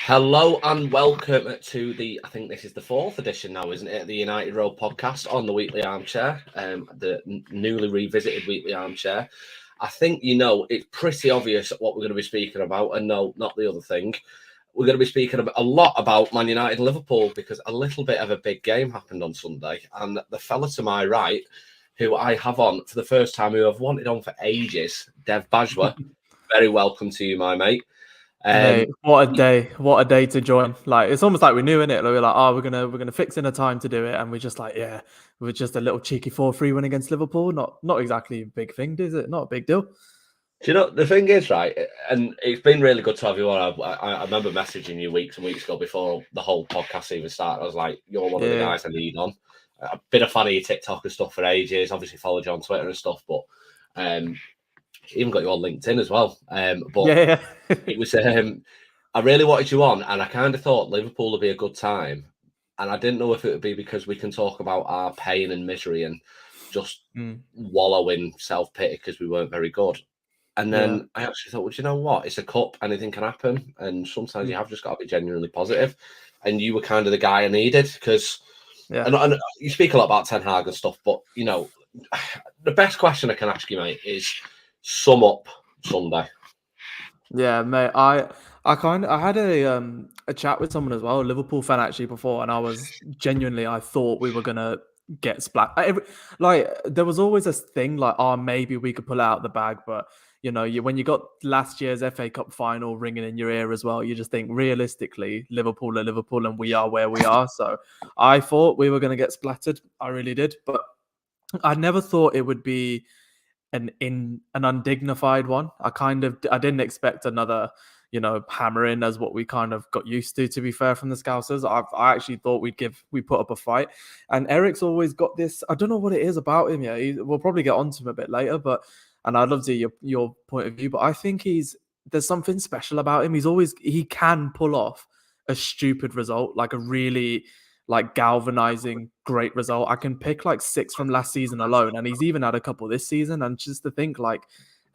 Hello and welcome to I think this is the fourth edition now, isn't it? The United Road podcast on the Weekly Armchair, the newly revisited Weekly Armchair. I think, it's pretty obvious what we're going to be speaking about, and no, not the other thing. We're going to be speaking a lot about Man United and Liverpool because a little bit of a big game happened on Sunday, and the fella to my right, who I have on for the first time, who I've wanted on for ages, Dev Bejwa. Very welcome to you, my mate. Mate, what a day to join. Like, it's almost like we knew in it. Like, we were like, oh, we're gonna fix in a time to do it, and we're just like, yeah, we're just a little cheeky 4-3 win against Liverpool. Not exactly a big thing, is it? Not a big deal. Do you know, the thing is, right, and it's been really good to have you on. I remember messaging you weeks and weeks ago before the whole podcast even started. I was like, you're one of the guys I need on. I've been a fan of your TikTok and stuff for ages. Obviously followed you on Twitter and stuff, but even got you on LinkedIn as well. But it was I really wanted you on, and I kind of thought Liverpool would be a good time. And I didn't know if it would be because we can talk about our pain and misery and just wallow in self-pity because we weren't very good. And then I actually thought, well, you know what? It's a cup. Anything can happen. And sometimes you have just got to be genuinely positive. And you were kind of the guy I needed because and you speak a lot about Ten Hag and stuff, but, the best question I can ask you, mate, is sum up Sunday. Yeah, mate. I had a chat with someone as well, a Liverpool fan actually before, and I was genuinely, I thought we were gonna get splat. Like, there was always this thing like, oh, maybe we could pull out the bag, but when you got last year's FA Cup final ringing in your ear as well, you just think realistically, Liverpool are Liverpool, and we are where we are. So I thought we were gonna get splattered. I really did, but I never thought it would be an undignified one. I didn't expect another, hammering as what we kind of got used to be fair, from the Scousers. I actually thought we put up a fight. And Eric's always got this, I don't know what it is about him. Yeah, we'll probably get onto him a bit later, and I'd love to hear your point of view, but I think there's something special about him. He can pull off a stupid result, like a really galvanizing great result. I can pick like 6 from last season alone, and he's even had a couple this season. And just to think, like,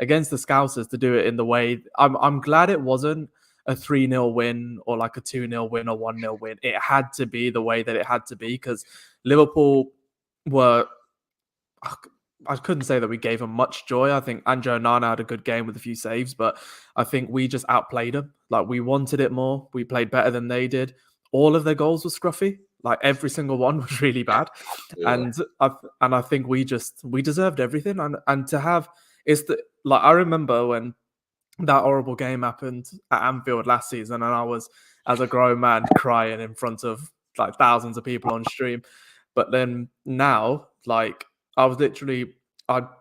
against the Scousers, to do it in the way, I'm glad it wasn't a 3-0 win or like a 2-0 win or 1-0 win. It had to be the way that it had to be, because Liverpool were, I couldn't say that we gave them much joy. I think Andrea Onana had a good game with a few saves, but I think we just outplayed them. Like, we wanted it more. We played better than they did. All of their goals were scruffy. Like, every single one was really bad. And I think we deserved everything. And to have, I remember when that horrible game happened at Anfield last season, and I was, as a grown man, crying in front of like thousands of people on stream. But then now, like, I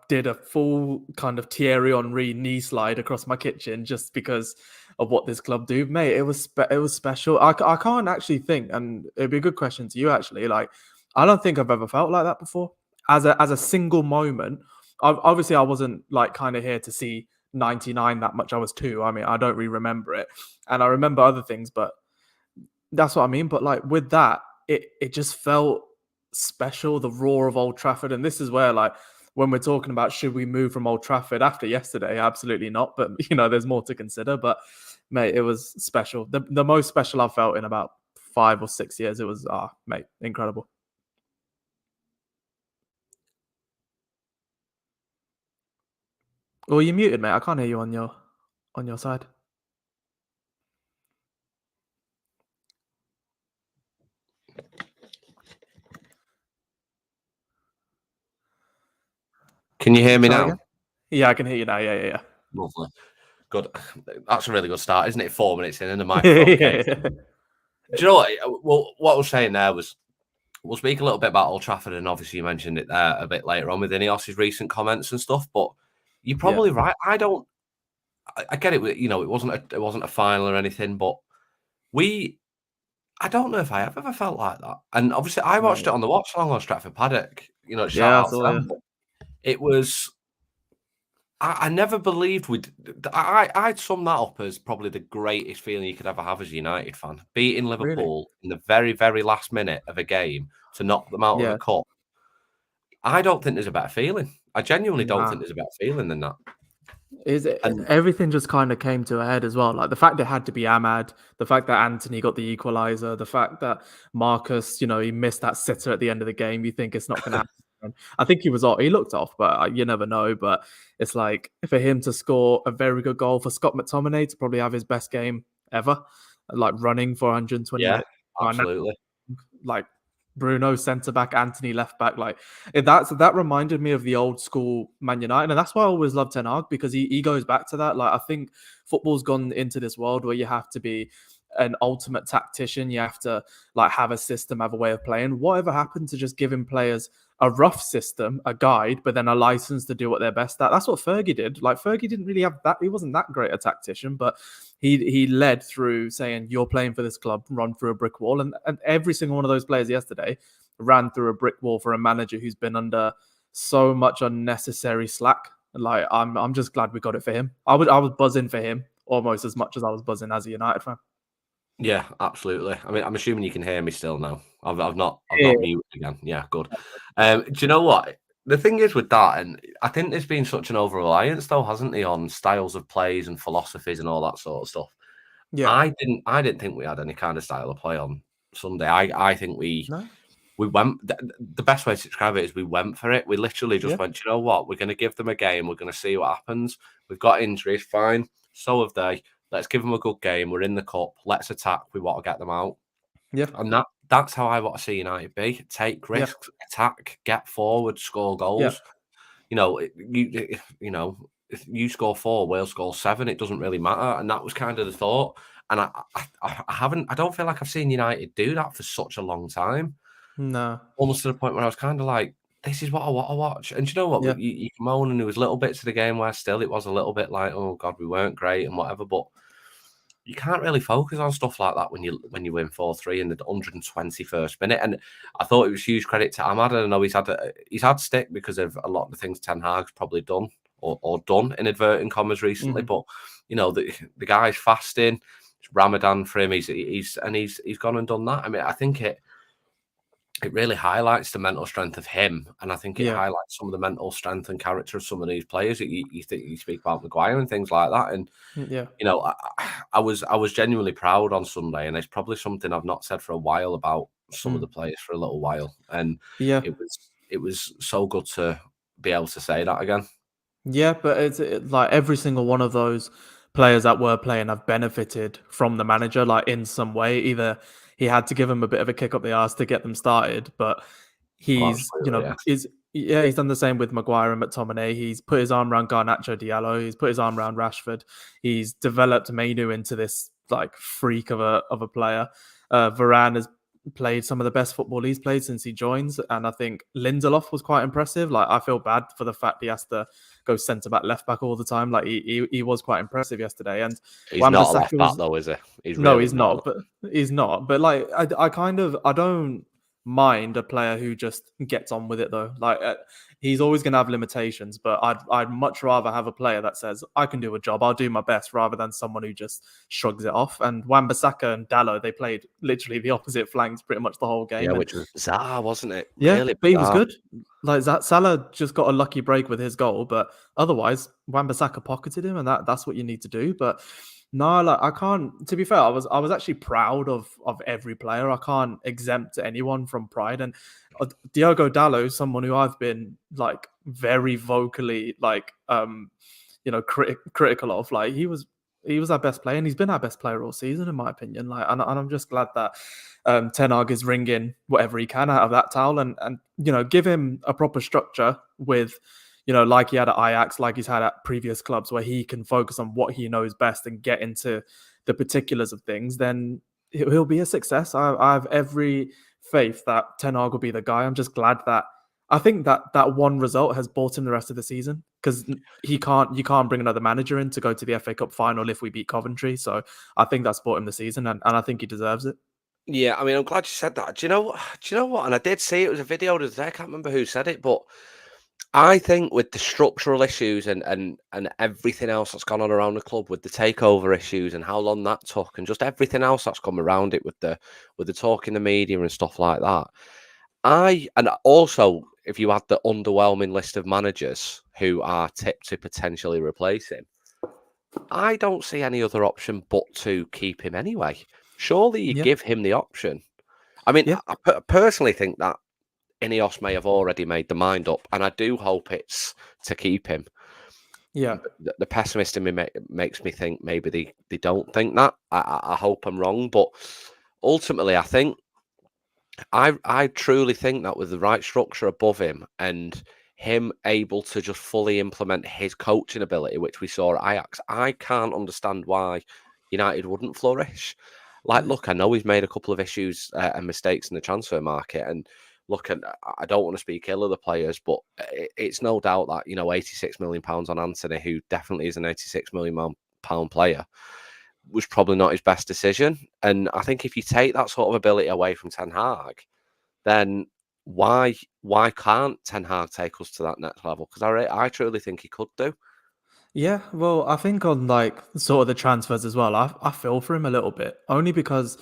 did a full kind of Thierry Henry knee slide across my kitchen just because of what this club do, mate. It was special. I can't actually think, and it'd be a good question to you actually. Like, I don't think I've ever felt like that before. As a single moment. Obviously, I wasn't like kind of here to see 99 that much. I was 2. I mean, I don't really remember it, and I remember other things, but that's what I mean. But like, with that, it just felt special. The roar of Old Trafford, and this is where, like, when we're talking about should we move from Old Trafford after yesterday, absolutely not. But there's more to consider. But mate, it was special. The most special I've felt in about 5 or 6 years. It was mate, incredible. Oh, you're muted, mate. I can't hear you on your side. Can you hear me now? Again? Yeah, I can hear you now. Yeah. Lovely. Good. That's a really good start, isn't it? 4 minutes in and the microphone. Okay. Do you know what? Well, what I was saying there was, we'll speak a little bit about Old Trafford, and obviously you mentioned it there a bit later on with Ineos's recent comments and stuff. But you're probably right. I get it. It wasn't a final or anything, but I don't know if I have ever felt like that. And obviously, I watched it on the watch along on Stratford Paddock. Shout out to them. It was. I never believed I'd sum that up as probably the greatest feeling you could ever have as a United fan. Beating Liverpool in the very, very last minute of a game to knock them out of the cup. I don't think there's a better feeling. I genuinely don't think there's a better feeling than that. And Everything just kind of came to a head as well. Like the fact it had to be Ahmad, the fact that Anthony got the equaliser, the fact that Marcus, he missed that sitter at the end of the game. You think it's not going to happen. I think he was off. He looked off, but you never know. But it's like for him to score a very good goal, for Scott McTominay to probably have his best game ever, like running for 120 yeah, minutes. absolutely. Like Bruno centre back, Anthony left back. Like that reminded me of the old school Man United, and that's why I always love Ten Hag, because he goes back to that. Like I think football's gone into this world where you have to be an ultimate tactician. You have to like have a system, have a way of playing. Whatever happened to just giving players a rough system, a guide, but then a license to do what they're best at? That's what Fergie did. Like Fergie didn't really have that. He wasn't that great a tactician, but he led through saying, "You're playing for this club, run through a brick wall." And every single one of those players yesterday ran through a brick wall for a manager who's been under so much unnecessary slack. Like I'm just glad we got it for him. I was buzzing for him almost as much as I was buzzing as a United fan. Yeah, absolutely. I mean, I'm assuming you can hear me still now. I've not Yeah. muted again. Yeah, good. Do you know what? The thing is with that, and I think there's been such an over reliance though, hasn't he, on styles of plays and philosophies and all that sort of stuff. Yeah. I didn't think we had any kind of style of play on Sunday. I think we No? went. The best way to describe it is we went for it. We literally just Yeah. went. You know what? We're going to give them a game. We're going to see what happens. We've got injuries, fine. So have they. Let's give them a good game. We're in the cup. Let's attack. We want to get them out. Yeah. And that's how I want to see United be. Take risks, attack, get forward, score goals. If you score 4, Wales score 7. It doesn't really matter. And that was kind of the thought. And I don't feel like I've seen United do that for such a long time. No. Almost to the point where I was kind of like, this is what I want to watch. And do you know what? Yeah. You can moan, and there was little bits of the game where still it was a little bit like, oh God, we weren't great and whatever. But you can't really focus on stuff like that when you win 4-3 in the 121st minute. And I thought it was huge credit to Ahmad. I know he's had stick because of a lot of the things Ten Hag's probably done or done in inverting commas recently. But the guy's fasting. It's Ramadan for him. He's gone and done that. I mean, I think it really highlights the mental strength of him, and I think it highlights some of the mental strength and character of some of these players that you speak about Maguire and things like that. And I was genuinely proud on Sunday, and it's probably something I've not said for a while about some of the players for a little while. And it was so good to be able to say that again. Yeah, but it's like every single one of those players that were playing have benefited from the manager, like in some way. Either he had to give them a bit of a kick up the arse to get them started, but he's he's done the same with Maguire and McTominay. He's put his arm around Garnacho Diallo. He's put his arm around Rashford. He's developed Mainu into this like freak of a player. Varane has played some of the best football he's played since he joins, and I think Lindelof was quite impressive. Like I feel bad for the fact he has to go centre back, left back all the time. Like he was quite impressive yesterday. And he's not a left back though, is he? He's not. But he's not. But like I don't mind a player who just gets on with it though. Like he's always going to have limitations, but I'd much rather have a player that says I can do a job, I'll do my best, rather than someone who just shrugs it off. And Wan-Bissaka and Dalot, they played literally the opposite flanks pretty much the whole game. Yeah, which was bizarre, wasn't it? Yeah, really but he was good. Like Salah just got a lucky break with his goal, but otherwise Wan-Bissaka pocketed him, and that's what you need to do. But no, like I can't. To be fair, I was actually proud of every player. I can't exempt anyone from pride. And Diogo Dalot, someone who I've been like very vocally like critical of. Like he was our best player, and he's been our best player all season, in my opinion. Like, and I'm just glad that Ten Hag is wringing whatever he can out of that towel, and give him a proper structure with. Like he had at Ajax, like he's had at previous clubs, where he can focus on what he knows best and get into the particulars of things, then he'll be a success. I have every faith that Ten Hag will be the guy. I'm just glad that I think that one result has bought him the rest of the season, because you can't bring another manager in to go to the FA Cup final if we beat Coventry. So I think that's bought him the season, and I think he deserves it. Yeah, I mean, I'm glad you said that. Do you know what? And I did see it was a video today. I can't remember who said it, but I think with the structural issues and everything else that's gone on around the club, with the takeover issues and how long that took, and just everything else that's come around it with the talk in the media and stuff like that. And also, if you had the underwhelming list of managers who are tipped to potentially replace him, I don't see any other option but to keep him anyway. Surely you give him the option. I mean, Yeah. I personally think that Ineos may have already made the mind up, and I do hope it's to keep him. Yeah. The pessimist in me makes me think maybe they don't think that. I hope I'm wrong, but ultimately, I think I truly think that with the right structure above him and him able to just fully implement his coaching ability, which we saw at Ajax, I can't understand why United wouldn't flourish. Like, look, I know he's made a couple of issues and mistakes in the transfer market, and look, and I don't want to speak ill of the players, but it's no doubt that, you know, £86 million on Anthony, who definitely is an £86 million player, was probably not his best decision. And I think if you take that sort of ability away from Ten Hag, then why can't Ten Hag take us to that next level? Because I truly think he could do. Yeah, well, I think on like sort of the transfers as well, I feel for him a little bit, only because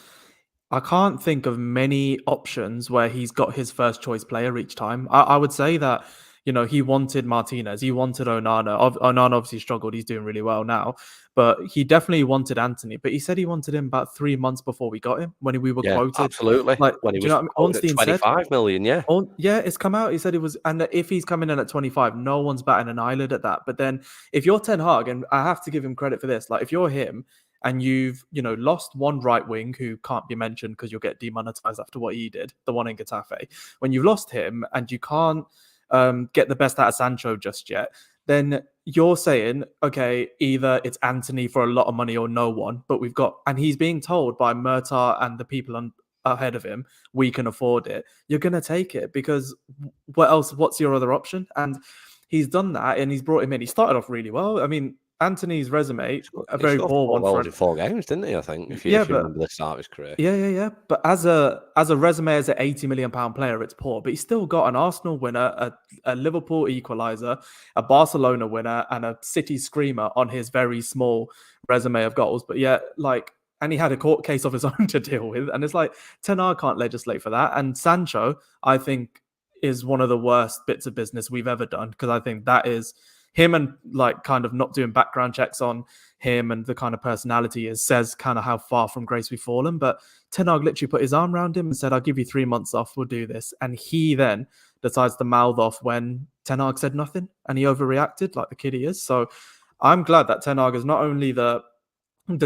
I can't think of many options where he's got his first choice player each time. I would say that, you know, he wanted Martinez, he wanted Onana. Onana obviously struggled. He's doing really well now, but he definitely wanted Anthony. But he said he wanted him about 3 months before we got him when we were Yeah, quoted. absolutely. Like, When he do you was know what I mean? quoted at Ornstein said, 25 million, yeah. oh, yeah, it's come out. He said it was, and if he's coming in at 25, no one's batting an eyelid at that. But then if you're Ten Hag, and I have to give him credit for this, like if you're him and you've, you know, lost one right wing who can't be mentioned because you'll get demonetized after what he did, the one in Getafe, when you've lost him and you can't get the best out of Sancho just yet, then you're saying, okay, either it's Anthony for a lot of money or no one, but we've got, and he's being told by Murtagh and the people on ahead of him, we can afford it. You're going to take it because what else? What's your other option? And he's done that, and he's brought him in. He started off really well. I mean, Anthony's resume, a He very scored poor 4 one for goals an, in 4 games, didn't he? I think, if you yeah, but remember the start of his career. yeah. But as a resume as an £80 million player, it's poor. But he's still got an Arsenal winner, a Liverpool equaliser, a Barcelona winner, and a City screamer on his very small resume of goals. But yeah, like, and he had a court case of his own to deal with. And it's like, Ten Hag can't legislate for that. And Sancho, I think, is one of the worst bits of business we've ever done, because I think that is him, and like kind of not doing background checks on him and the kind of personality he is, says kind of how far from grace we've fallen. But Ten Hag literally put his arm around him and said, I'll give you 3 months off, we'll do this. And he then decides to mouth off when Ten Hag said nothing, and he overreacted like the kid he is. So I'm glad that Ten Hag is not only the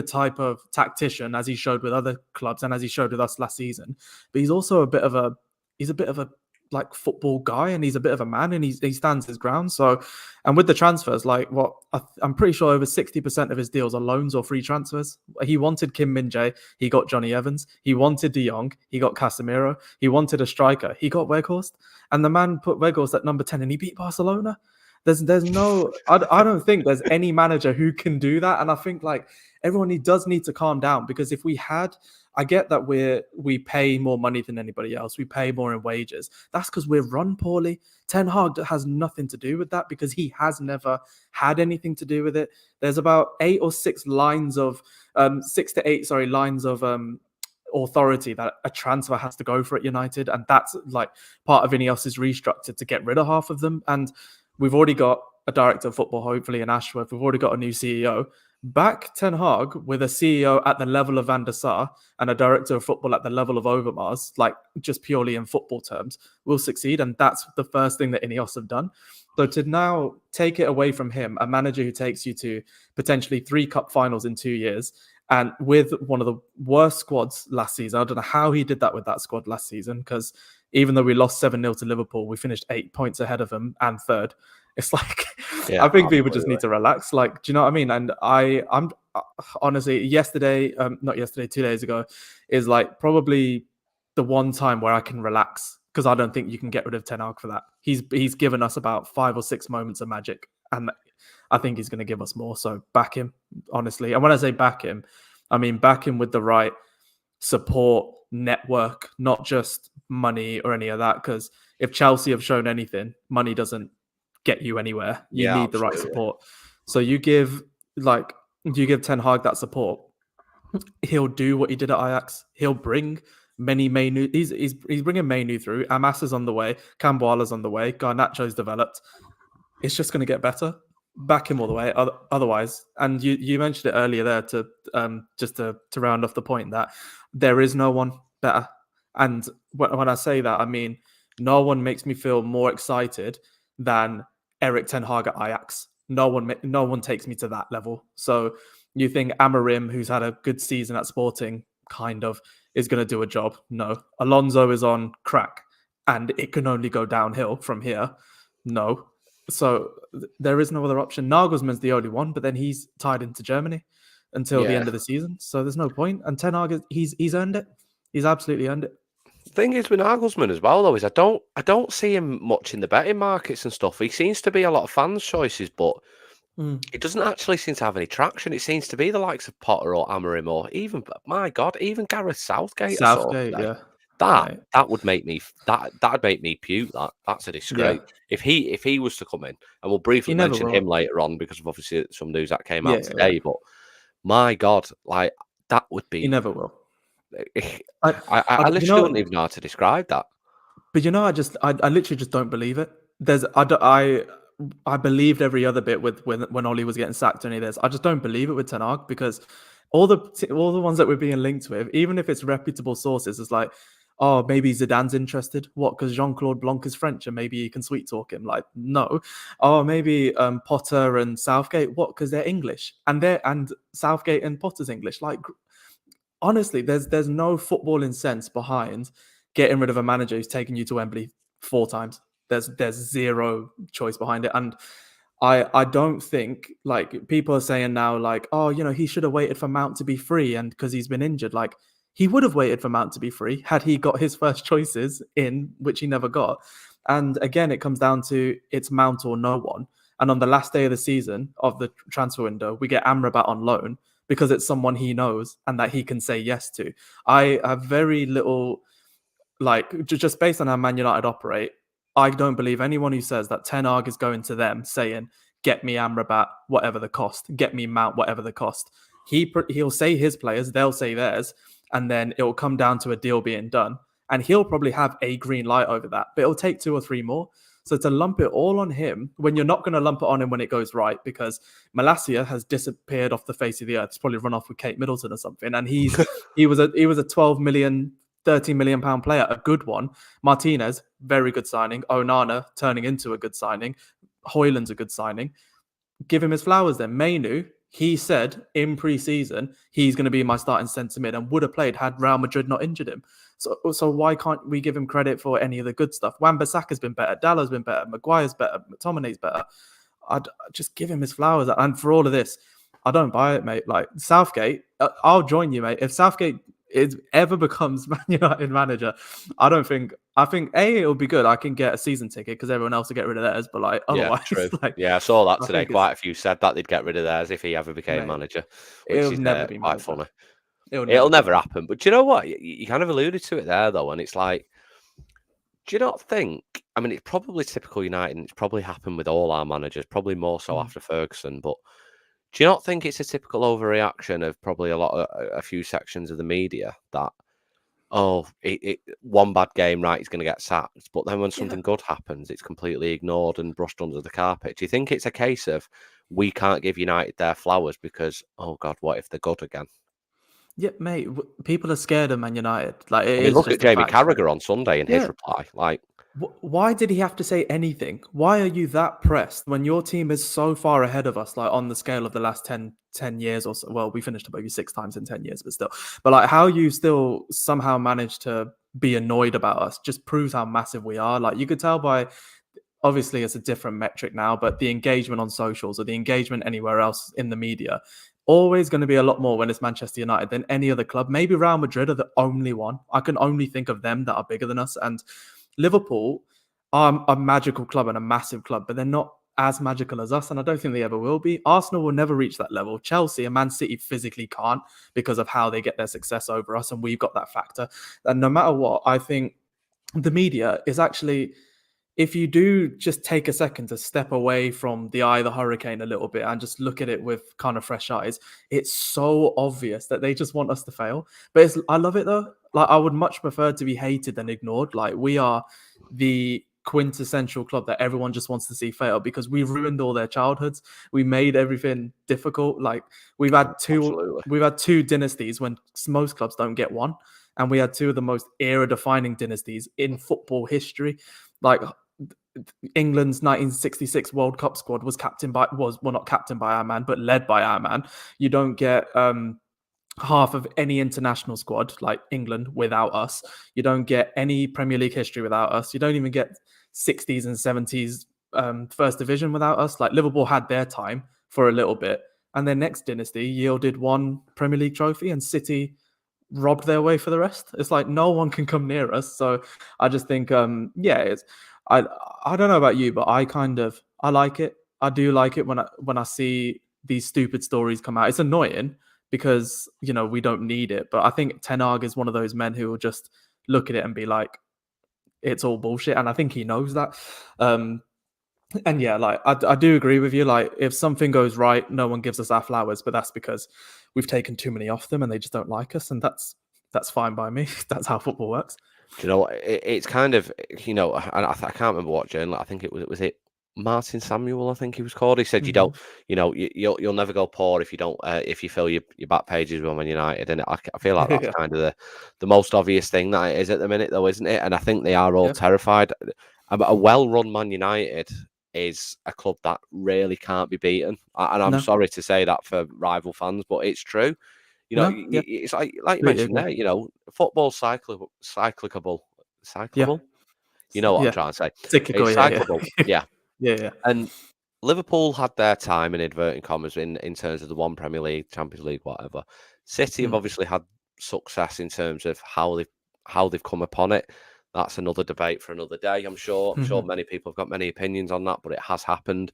type of tactician as he showed with other clubs and as he showed with us last season, but he's also a bit of a like football guy, and he's a bit of a man, and he stands his ground. So, and with the transfers, like I'm pretty sure over 60% of his deals are loans or free transfers. He wanted Kim Min-jae, he got Johnny Evans. He wanted De Jong, he got Casemiro. He wanted a striker, he got Weghorst, and the man put Weghorst at number 10, and he beat Barcelona. There's no, I don't think there's any manager who can do that. And I think like everyone does need to calm down, because if we had, I get that we pay more money than anybody else. We pay more in wages. That's because we're run poorly. Ten Hag has nothing to do with that, because he has never had anything to do with it. There's about 8 or 6 lines of 6 to 8, sorry, lines of authority that a transfer has to go for at United, and that's like part of Ineos's restructure to get rid of half of them. And we've already got a director of football, hopefully in Ashworth. We've already got a new CEO. Back Ten Hag with a CEO at the level of Van der Sar and a director of football at the level of Overmars, like just purely in football terms, will succeed. And that's the first thing that Ineos have done. So to now take it away from him, a manager who takes you to potentially 3 cup finals in 2 years, and with one of the worst squads last season. I don't know how he did that with that squad last season, because even though we lost 7-0 to Liverpool, we finished 8 points ahead of them and third. It's like, Yeah, I think people absolutely. just need to relax. Like, do you know what I mean? And I'm honestly, not yesterday, 2 days ago, is like probably the one time where I can relax, because I don't think you can get rid of Ten Hag for that. He's given us about 5 or 6 moments of magic, and I think he's going to give us more. So back him, honestly. And when I say back him, I mean back him with the right support network, not just money or any of that. Because if Chelsea have shown anything, money doesn't get you anywhere. You need the right support. So you give Ten Hag that support, he'll do what he did at Ajax. He'll bring many Mainu. He's bringing Mainu through. Amas is on the way. Camboala's on the way. Garnacho's developed. it's just going to get better. Back him all the way. Otherwise, and you mentioned it earlier there to just to round off the point that there is no one better. And when I say that, I mean no one makes me feel more excited than Eric Ten Hag at Ajax. No one takes me to that level. So you think Amarim, who's had a good season at Sporting, kind of is going to do a job? No. Alonso is on crack, and it can only go downhill from here. No. So there is no other option. Nagelsmann's the only one, but then he's tied into Germany until the end of the season. So there's no point. And Ten Hag, he's earned it. He's absolutely earned it. The thing is with Nagelsmann as well, though, is I don't see him much in the betting markets and stuff. He seems to be a lot of fans' choices, but it doesn't actually seem to have any traction. It seems to be the likes of Potter or Amarim or even, my God, even Gareth Southgate. Yeah. That would make me that'd make me puke. That's a disgrace. Yeah. If he was to come in, and we'll briefly mention him later on because of obviously some news that came out today. But my God, like that would be. He never will. I literally don't even know how to describe that. But I literally just don't believe it. I believed every other bit with when Oli was getting sacked or any of this. I just don't believe it with Ten Hag because all the ones that we're being linked with, even if it's reputable sources, it's like, oh, maybe Zidane's interested. What? Because Jean-Claude Blanc is French and maybe you can sweet talk him. Like, no. Oh, maybe Potter and Southgate. What? Because they're English and Southgate and Potter's English. Like, honestly, there's no footballing sense behind getting rid of a manager who's taken you to Wembley 4 times. There's zero choice behind it. And I don't think, like, people are saying now, like, oh, he should have waited for Mount to be free and because he's been injured. Like, he would have waited for Mount to be free had he got his first choices in, which he never got. And again, it comes down to it's Mount or no one. And on the last day of the season of the transfer window, we get Amrabat on loan because it's someone he knows and that he can say yes to. I have very little, like, just based on how Man United operate, I don't believe anyone who says that Ten Hag is going to them saying, get me Amrabat, whatever the cost, get me Mount, whatever the cost. He'll say his players, they'll say theirs, and then it will come down to a deal being done. And he'll probably have a green light over that, but it'll take 2 or 3 more. So to lump it all on him when you're not going to lump it on him when it goes right, because Malacia has disappeared off the face of the earth. He's probably run off with Kate Middleton or something. And he was a 12 million, 13 million pound player, a good one. Martinez, very good signing. Onana turning into a good signing. Hoyland's a good signing. Give him his flowers then. Mainu, he said in pre-season he's going to be my starting centre mid and would have played had Real Madrid not injured him. So why can't we give him credit for any of the good stuff? Wan-Bissaka's been better. Dallow's been better. Maguire's better. McTominay's better. I'd just give him his flowers. And for all of this, I don't buy it, mate. Like, Southgate, I'll join you, mate. If Southgate ever becomes Man United manager, I think it'll be good. I can get a season ticket because everyone else will get rid of theirs. But like, otherwise, true. Like, I saw that today. Quite a few said that they'd get rid of theirs if he ever became manager. Which it'll is never be quite funny. It'll never happen. But do you know what? You kind of alluded to it there, though, and it's like, do you not think? I mean, it's probably typical United, and it's probably happened with all our managers, probably more so after Ferguson. But do you not think it's a typical overreaction of probably a few sections of the media that, one bad game, right, he's going to get sacked, but then when something good happens, it's completely ignored and brushed under the carpet? Do you think it's a case of we can't give United their flowers because, oh God, what if they're good again? Yeah, mate. People are scared of Man United. Like, look at Jamie Carragher on Sunday and his reply. Like, why did he have to say anything? Why are you that pressed when your team is so far ahead of us, like on the scale of the last 10 years or so? Well, we finished maybe 6 times in 10 years, but still. But like, how you still somehow managed to be annoyed about us just proves how massive we are. Like, you could tell by, obviously it's a different metric now, but the engagement on socials or the engagement anywhere else in the media, always going to be a lot more when it's Manchester United than any other club. Maybe Real Madrid are the only one. I can only think of them that are bigger than us. And Liverpool are a magical club and a massive club, but they're not as magical as us, and I don't think they ever will be. Arsenal will never reach that level. Chelsea and Man City physically can't because of how they get their success over us, and we've got that factor. And no matter what, I think the media is actually, if you do just take a second to step away from the eye of the hurricane a little bit and just look at it with kind of fresh eyes, it's so obvious that they just want us to fail. But I love it though. Like, I would much prefer to be hated than ignored. Like, we are the quintessential club that everyone just wants to see fail because we ruined all their childhoods. We made everything difficult. Like we've had two dynasties when most clubs don't get one, and we had two of the most era-defining dynasties in football history. Like England's 1966 World Cup squad was not captained by our man, but led by our man. You don't get half of any international squad like England without us. You don't get any Premier League history without us. You don't even get 60s and 70s first division without us. Like Liverpool had their time for a little bit, and their next dynasty yielded one Premier League trophy, and City robbed their way for the rest. It's like no one can come near us. So I just think, it's I don't know about you, but I like it. I do like it when I see these stupid stories come out. It's annoying because we don't need it, but I think Ten Hag is one of those men who will just look at it and be like, it's all bullshit, and I think he knows that. And yeah, like I do agree with you. Like if something goes right, no one gives us our flowers, but that's because we've taken too many off them and they just don't like us, and that's fine by me. That's how football works. Do you know what? It's kind of, I can't remember what journal. I think it was it Martin Samuel, I think he was called. He said, Mm-hmm. you'll never go poor if you don't if you fill your back pages with Man United. And I feel like that's kind of the most obvious thing that it is at the minute, though, isn't it? And I think they are all terrified. A well-run Man United is a club that really can't be beaten. And I'm sorry to say that for rival fans, but it's true. It's like you mentioned there, football's cyclicable. Yeah. You know what I'm trying to say. Cyclical, it's cyclable. Yeah. Yeah. And Liverpool had their time in inverting commas in terms of the one Premier League, Champions League, whatever. City have obviously had success in terms of how they've come upon it. That's another debate for another day. I'm sure many people have got many opinions on that, but it has happened.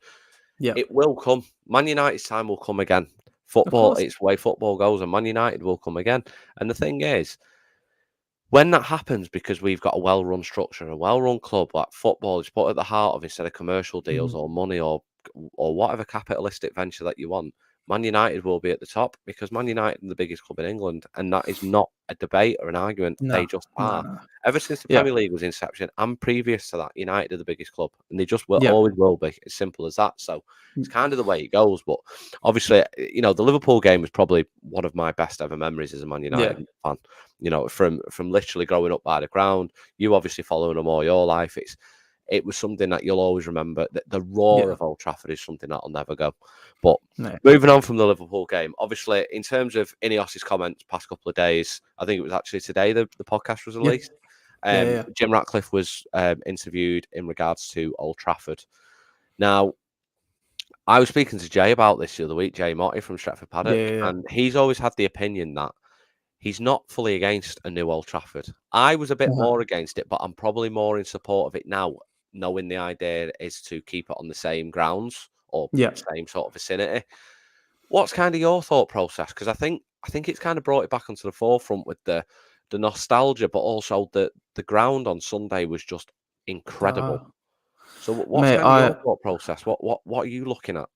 Yeah. It will come. Man United's time will come again. Football, it's the way football goes, and Man United will come again. And the thing is, when that happens, because we've got a well-run structure, a well-run club, like football is put at the heart of instead of commercial deals or money or whatever capitalistic venture that you want, Man United will be at the top because Man United are the biggest club in England, and that is not a debate or an argument. They just are. No. Ever since the Premier League was inception and previous to that, United are the biggest club, and they just always will be. As simple as that. So it's kind of the way it goes. But obviously, the Liverpool game was probably one of my best ever memories as a Man United fan. From literally growing up by the ground. You obviously following them all your life. It was something that you'll always remember. The roar of Old Trafford is something that'll never go. But moving on from the Liverpool game, obviously, in terms of Ineos's comments past couple of days, I think it was actually today the podcast was released. Jim Ratcliffe was interviewed in regards to Old Trafford. Now, I was speaking to Jay about this the other week, Jay Motti from Stretford Paddock, and he's always had the opinion that he's not fully against a new Old Trafford. I was a bit more against it, but I'm probably more in support of it now, knowing the idea is to keep it on the same grounds or same sort of vicinity. What's kind of your thought process? Because I think it's kind of brought it back onto the forefront with the nostalgia, but also the ground on Sunday was just incredible. So what's kind of your thought process? What are you looking at?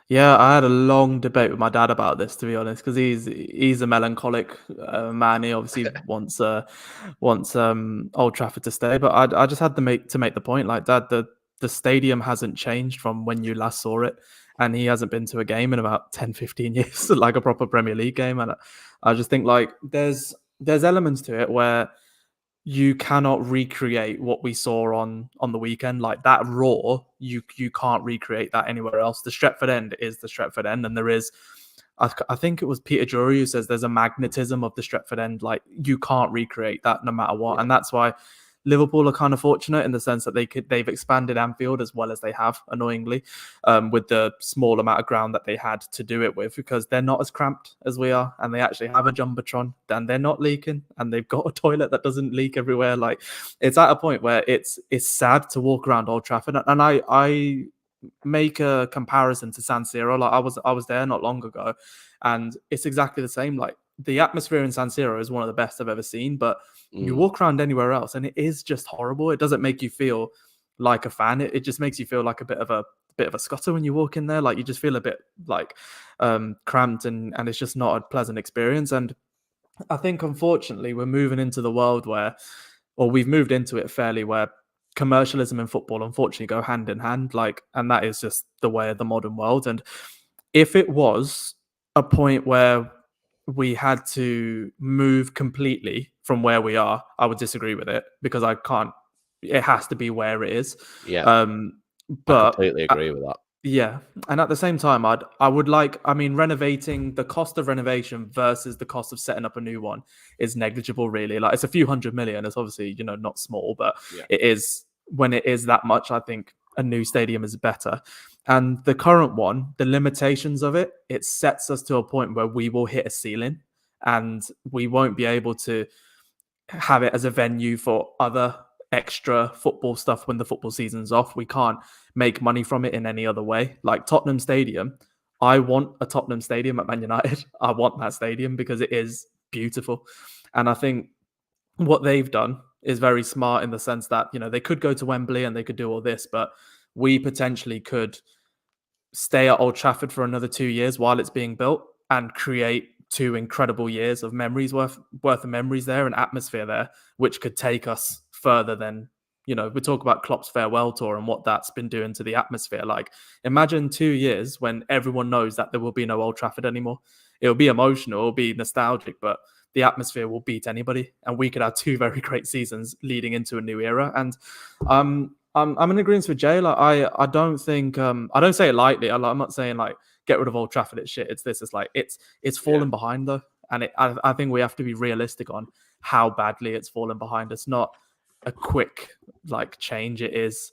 Yeah, I had a long debate with my dad about this, to be honest, because he's a melancholic man. He obviously wants Old Trafford to stay, but I just had to make the point, like, Dad, the stadium hasn't changed from when you last saw it, and he hasn't been to a game in about 10, 15 years, like a proper Premier League game, and I just think like there's elements to it where you cannot recreate what we saw on the weekend. Like that roar, you can't recreate that anywhere else. The Stretford End is the Stretford End, and there is, I think it was Peter Drury who says there's a magnetism of the Stretford End. Like you can't recreate that no matter what, and that's why Liverpool are kind of fortunate in the sense that they've expanded Anfield as well as they have, annoyingly, with the small amount of ground that they had to do it with, because they're not as cramped as we are, and they actually have a jumbotron, and they're not leaking, and they've got a toilet that doesn't leak everywhere. Like it's at a point where it's sad to walk around Old Trafford, and I make a comparison to San Siro. Like I was there not long ago, and it's exactly the same. Like the atmosphere in San Siro is one of the best I've ever seen, but you walk around anywhere else and it is just horrible. It doesn't make you feel like a fan. It just makes you feel like a bit of a scutter when you walk in there. Like you just feel a bit like cramped, and it's just not a pleasant experience. And I think unfortunately we're moving into the world where, or we've moved into it fairly, where commercialism and football unfortunately go hand in hand, and that is just the way of the modern world. And if it was a point where we had to move completely from where we are, I would disagree with it, because I can't. It has to be where it is. Yeah, I completely agree with that. Yeah, and at the same time, renovating, the cost of renovation versus the cost of setting up a new one is negligible, really. Like, it's a few $100 million. It's obviously, not small, but it is, when it is that much, I think a new stadium is better. And the current one, the limitations of it sets us to a point where we will hit a ceiling, and we won't be able to have it as a venue for other extra football stuff when the football season's off. We can't make money from it in any other way. Like Tottenham Stadium, I want a Tottenham Stadium at Man United. I want that stadium because it is beautiful. And I think what they've done is very smart, in the sense that, they could go to Wembley and they could do all this, but we potentially could stay at Old Trafford for another 2 years while it's being built and create 2 incredible years of memories worth of memories there, and atmosphere there, which could take us further than, we talk about Klopp's farewell tour and what that's been doing to the atmosphere. Like, imagine 2 years when everyone knows that there will be no Old Trafford anymore. It'll be emotional, it'll be nostalgic, but the atmosphere will beat anybody, and we could have 2 very great seasons leading into a new era. And I'm in agreement with Jay. Like, I don't think I don't say it lightly. I'm not saying like get rid of Old Trafford. It's shit. It's this. It's like it's fallen behind though, and I think we have to be realistic on how badly it's fallen behind. It's not a quick change. It is.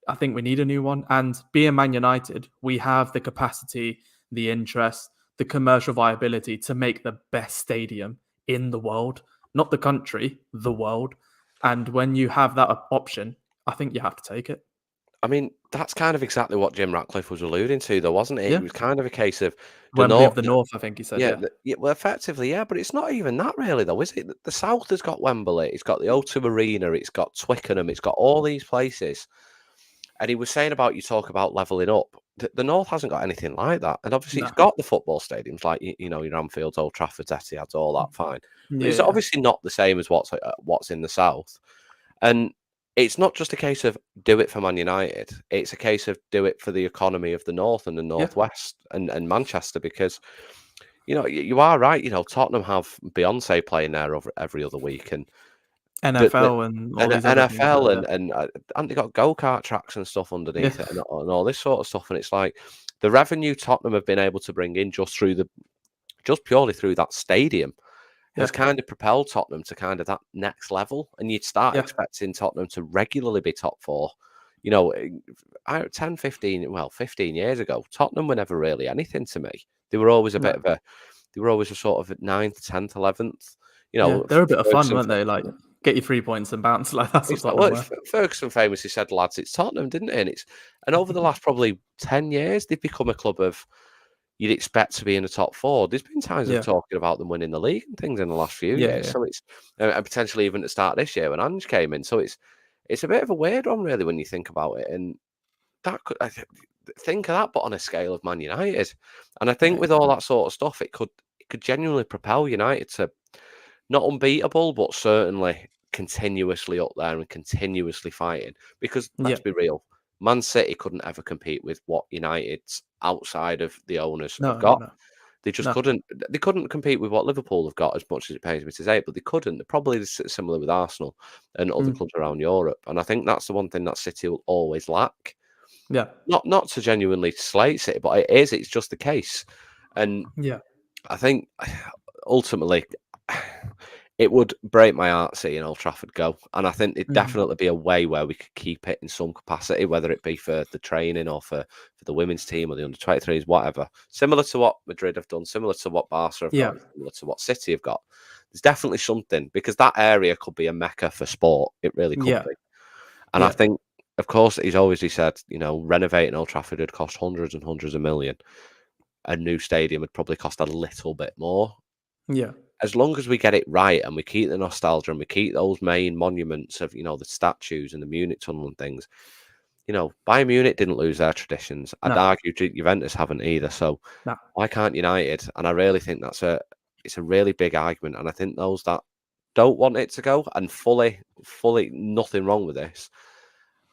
I think we need a new one. And being Man United, we have the capacity, the interest, the commercial viability to make the best stadium in the world, not the country, the world. And when you have that option, I think you have to take it. I mean, that's kind of exactly what Jim Ratcliffe was alluding to, though, wasn't it? Yeah. It was kind of a case of Wembley of the North, I think he said. Yeah, well, effectively, yeah, but it's not even that really, though, is it? The South has got Wembley, it's got the O2 Arena, it's got Twickenham, it's got all these places. And he was saying about, you talk about levelling up. The North hasn't got anything like that. And obviously, it's got the football stadiums like, your Anfields, Old Traffords, Etihad's, all that, fine. But it's obviously not the same as what's in the South. And it's not just a case of do it for Man United. It's a case of do it for the economy of the North and the Northwest and Manchester, because, you are right. Tottenham have Beyonce playing there every other week, and NFL and all these NFL and they got go-kart tracks and stuff underneath it and all this sort of stuff. And it's like the revenue Tottenham have been able to bring in just purely through that stadium has kind of propelled Tottenham to kind of that next level. And you'd start expecting Tottenham to regularly be top 4. 15 years ago, Tottenham were never really anything to me. They were always they were always a sort of 9th, 10th, 11th. They're a bit of fun, weren't they? Like, get your 3 points and bounce. Like, that's what Ferguson famously said, lads, it's Tottenham, didn't it? And over the last probably 10 years, they've become a club of you'd expect to be in the top 4. There's been times of talking about them winning the league and things in the last few years. So it's and potentially even to start this year when Ange came in. So it's a bit of a weird one, really, when you think about it. And that could think of that, but on a scale of Man United. And I think with all that sort of stuff, it could genuinely propel United to not unbeatable, but certainly continuously up there and continuously fighting. Because let's be real, Man City couldn't ever compete with what United's outside of the owners have got. No. They just couldn't. They couldn't compete with what Liverpool have got, as much as it pains me to say, but they couldn't. They're probably similar with Arsenal and other clubs around Europe. And I think that's the one thing that City will always lack. Yeah. Not to genuinely slate City, but it is. It's just the case. And I think ultimately it would break my heart seeing Old Trafford go. And I think it'd definitely be a way where we could keep it in some capacity, whether it be for the training or for the women's team or the under-23s, whatever. Similar to what Madrid have done, similar to what Barca have got, similar to what City have got. There's definitely something, because that area could be a mecca for sport. It really could be. And I think, of course, he said, renovating Old Trafford would cost hundreds and hundreds of million. A new stadium would probably cost a little bit more. Yeah. As long as we get it right and we keep the nostalgia and we keep those main monuments of, the statues and the Munich tunnel and things, Bayern Munich didn't lose their traditions. I'd argue Juventus haven't either. So why can't United? And I really think it's a really big argument. And I think those that don't want it to go, and fully nothing wrong with this,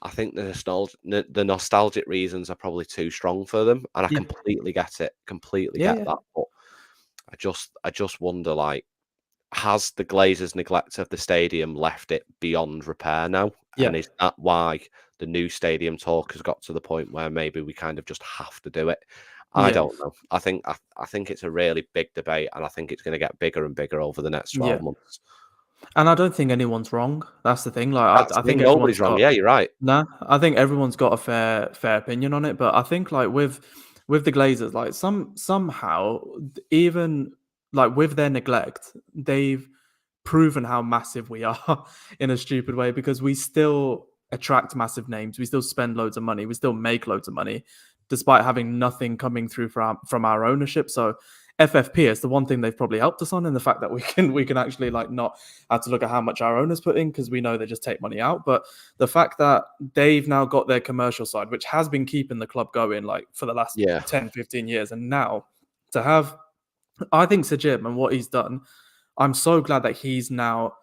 I think the nostalgic reasons are probably too strong for them, and I Yeah. completely get it. Completely Yeah, get yeah. that. But I just wonder, like, has the Glazers' neglect of the stadium left it beyond repair now? Yeah. And is that why the new stadium talk has got to the point where maybe we kind of just have to do it? I Yeah. don't know. I think it's a really big debate, and I think it's going to get bigger and bigger over the next 12 Yeah. months. And I don't think anyone's wrong. That's the thing. Like, That's I the thing. think Nobody's everyone's wrong. got Yeah, you're right. nah. I think everyone's got a fair opinion on it. But I think like with the Glazers, like somehow even like with their neglect, they've proven how massive we are in a stupid way because we still attract massive names. We still spend loads of money. We still make loads of money, despite having nothing coming through from our ownership. So FFP is the one thing they've probably helped us on, in the fact that we can actually like not have to look at how much our owners put in because we know they just take money out. But the fact that they've now got their commercial side, which has been keeping the club going like for the last Yeah. 10, 15 years, and now to have, I think Sajib and what he's done, I'm so glad that he's now.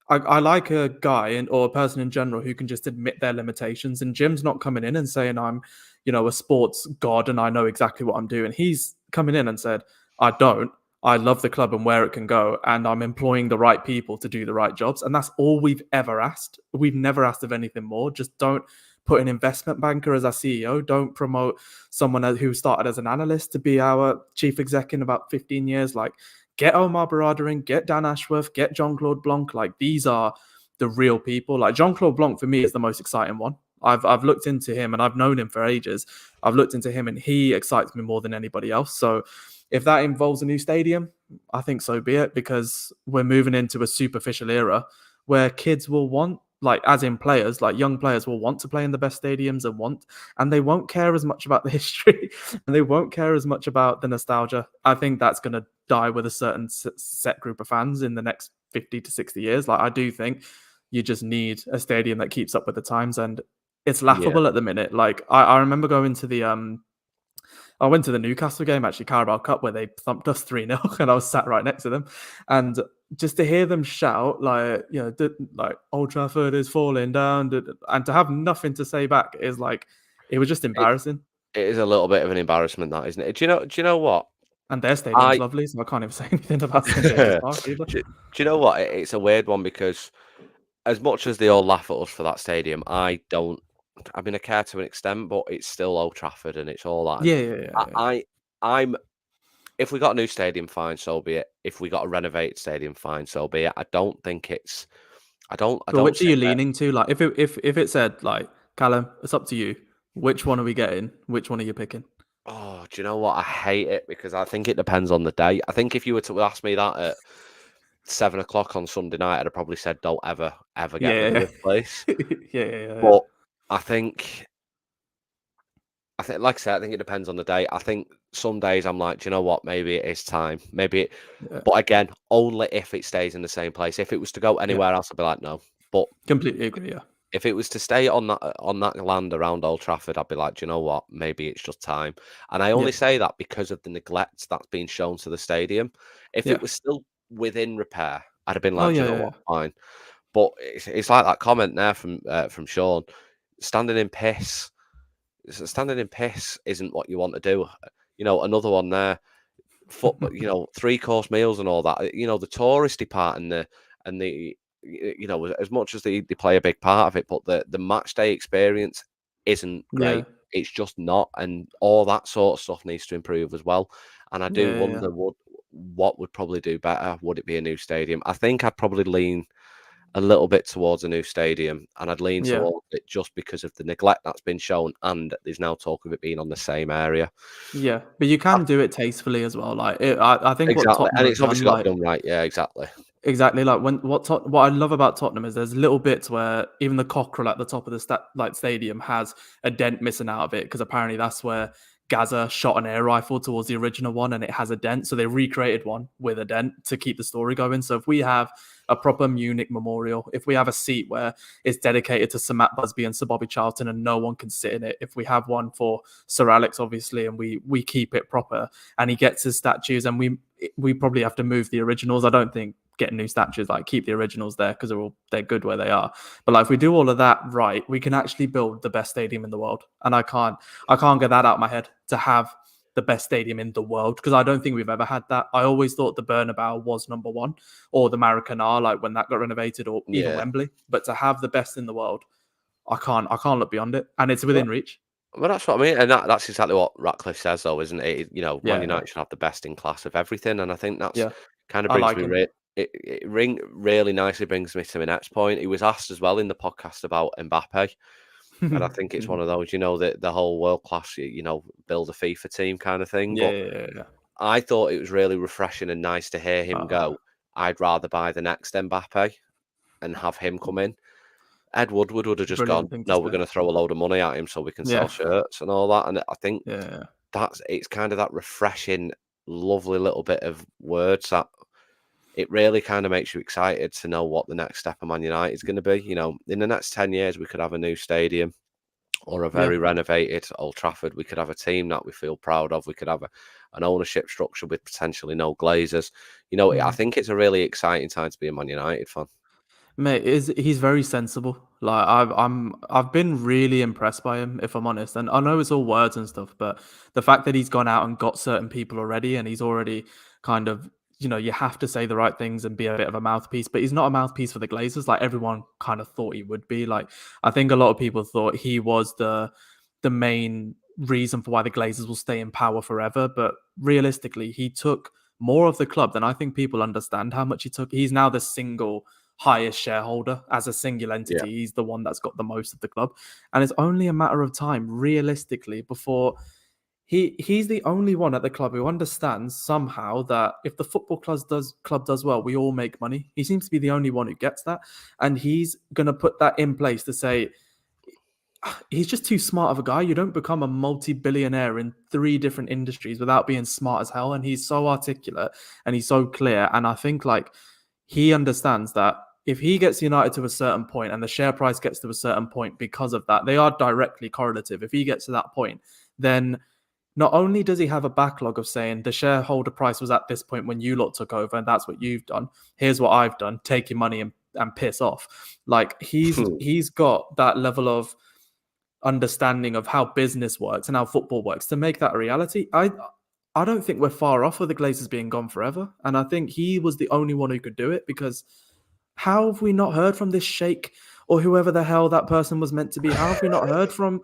I like a guy or a person in general who can just admit their limitations. And Jim's not coming in and saying I'm, a sports god and I know exactly what I'm doing. He's coming in and said, I don't. I love the club and where it can go, and I'm employing the right people to do the right jobs. And that's all we've ever asked. We've never asked of anything more. Just don't put an investment banker as our CEO. Don't promote someone who started as an analyst to be our chief exec in about 15 years. Like, get Omar Barada in, get Dan Ashworth, get Jean-Claude Blanc. Like, these are the real people. Like, Jean-Claude Blanc for me is the most exciting one. I've looked into him and I've known him for ages. I've looked into him and he excites me more than anybody else. So if that involves a new stadium, I think so be it, because we're moving into a superficial era where kids will want, like, as in players, like young players will want to play in the best stadiums and they won't care as much about the history and they won't care as much about the nostalgia. I think that's going to die with a certain set group of fans in the next 50 to 60 years. Like, I do think you just need a stadium that keeps up with the times, and it's Yeah. laughable at the minute. Like, I remember going to I went to the Newcastle game, actually, Carabao Cup, where they thumped us 3-0, and I was sat right next to them. And just to hear them shout, like, like Old Trafford is falling down, and to have nothing to say back is like, it was just embarrassing. It is a little bit of an embarrassment, that, isn't it? Do you know what? And their stadium's lovely, so I can't even say anything about St James's Park either. Do you know what? It's a weird one because as much as they all laugh at us for that stadium, I don't. I mean, I care to an extent, but it's still Old Trafford and it's all that. And Yeah. I'm. If we got a new stadium, fine, so be it. If we got a renovated stadium, fine, so be it. I don't think it's. I don't. But which are you leaning to? Like, if it said like, Callum, it's up to you. Which one are we getting? Which one are you picking? Oh, do you know what? I hate it because I think it depends on the day. I think if you were to ask me that at 7 o'clock on Sunday night, I'd have probably said, "Don't ever get rid of this place." Yeah. But I think, like I said, I think it depends on the day. I think some days I'm like, do you know what? Maybe it is time. But again, only if it stays in the same place. If it was to go anywhere else, I'd be like, no. But completely agree. Yeah. if it was to stay on that land around Old Trafford, I'd be like, do you know what? Maybe it's just time. And I only say that because of the neglect that's been shown to the stadium. If it was still within repair, I'd have been like, do you know what? Fine. But it's like that comment there from Sean. Standing in piss isn't what you want to do. Another one there. 3-course meals and all that. The touristy part and the as much as they play a big part of it, but the match day experience isn't great. Yeah. It's just not, and all that sort of stuff needs to improve as well. And I do wonder what would probably do better. Would it be a new stadium? I think I'd probably lean a little bit towards a new stadium, and I'd lean towards it just because of the neglect that's been shown, and there's now talk of it being on the same area. Yeah, but you can do it tastefully as well. Like, I think exactly, what Tottenham and it's obviously got done, done right. Yeah, exactly. Exactly. Like, what I love about Tottenham is there's little bits where even the cockerel at the top of the stadium has a dent missing out of it, because apparently that's where Gaza shot an air rifle towards the original one and it has a dent. So they recreated one with a dent to keep the story going. So if we have a proper Munich memorial, if we have a seat where it's dedicated to Sir Matt Busby and Sir Bobby Charlton and no one can sit in it, if we have one for Sir Alex, obviously, and we keep it proper and he gets his statues, and we probably have to move the originals. I don't think getting new statues, like keep the originals there because they're good where they are. But like if we do all of that right, we can actually build the best stadium in the world. And I can't get that out of my head to have the best stadium in the world, because I don't think we've ever had that. I always thought the Bernabeu was number one, or the Maracanã, like when that got renovated, or even Wembley. But to have the best in the world, I can't look beyond it, and it's within reach. Well, that's what I mean, and that's exactly what Ratcliffe says, though, isn't it? Man United should have the best in class of everything, and I think that's kind of brings me really nicely brings me to my next point. He was asked as well in the podcast about Mbappe. And I think it's one of those, the whole world class, build a FIFA team kind of thing. Yeah. I thought it was really refreshing and nice to hear him go, I'd rather buy the next Mbappe and have him come in. Ed Woodward would have just gone, no, we're going to throw a load of money at him so we can sell shirts and all that. And I think it's kind of that refreshing, lovely little bit of words that it really kind of makes you excited to know what the next step of Man United is going to be. In the next 10 years, we could have a new stadium or a very renovated Old Trafford. We could have a team that we feel proud of. We could have an ownership structure with potentially no Glazers. I think it's a really exciting time to be a Man United fan. Mate, he's very sensible. Like I've been really impressed by him, if I'm honest. And I know it's all words and stuff, but the fact that he's gone out and got certain people already, and he's already kind of, you have to say the right things and be a bit of a mouthpiece, but he's not a mouthpiece for the Glazers like everyone kind of thought he would be. Like I think a lot of people thought he was the main reason for why the Glazers will stay in power forever. But realistically, he took more of the club than I think people understand how much he took. He's now the single highest shareholder as a single entity. Yeah. He's the one that's got the most of the club. And it's only a matter of time, realistically, before he's the only one at the club who understands somehow that if the football club does well, we all make money. He seems to be the only one who gets that. And he's going to put that in place to say, he's just too smart of a guy. You don't become a multi-billionaire in 3 different industries without being smart as hell. And he's so articulate and he's so clear. And I think he understands that if he gets United to a certain point and the share price gets to a certain point because of that, they are directly correlative. If he gets to that point, then not only does he have a backlog of saying the shareholder price was at this point when you lot took over and that's what you've done. Here's what I've done. Take your money and piss off. Like he's got that level of understanding of how business works and how football works to make that a reality. I don't think we're far off with the Glazers being gone forever. And I think he was the only one who could do it, because how have we not heard from this sheikh or whoever the hell that person was meant to be? How have we not heard from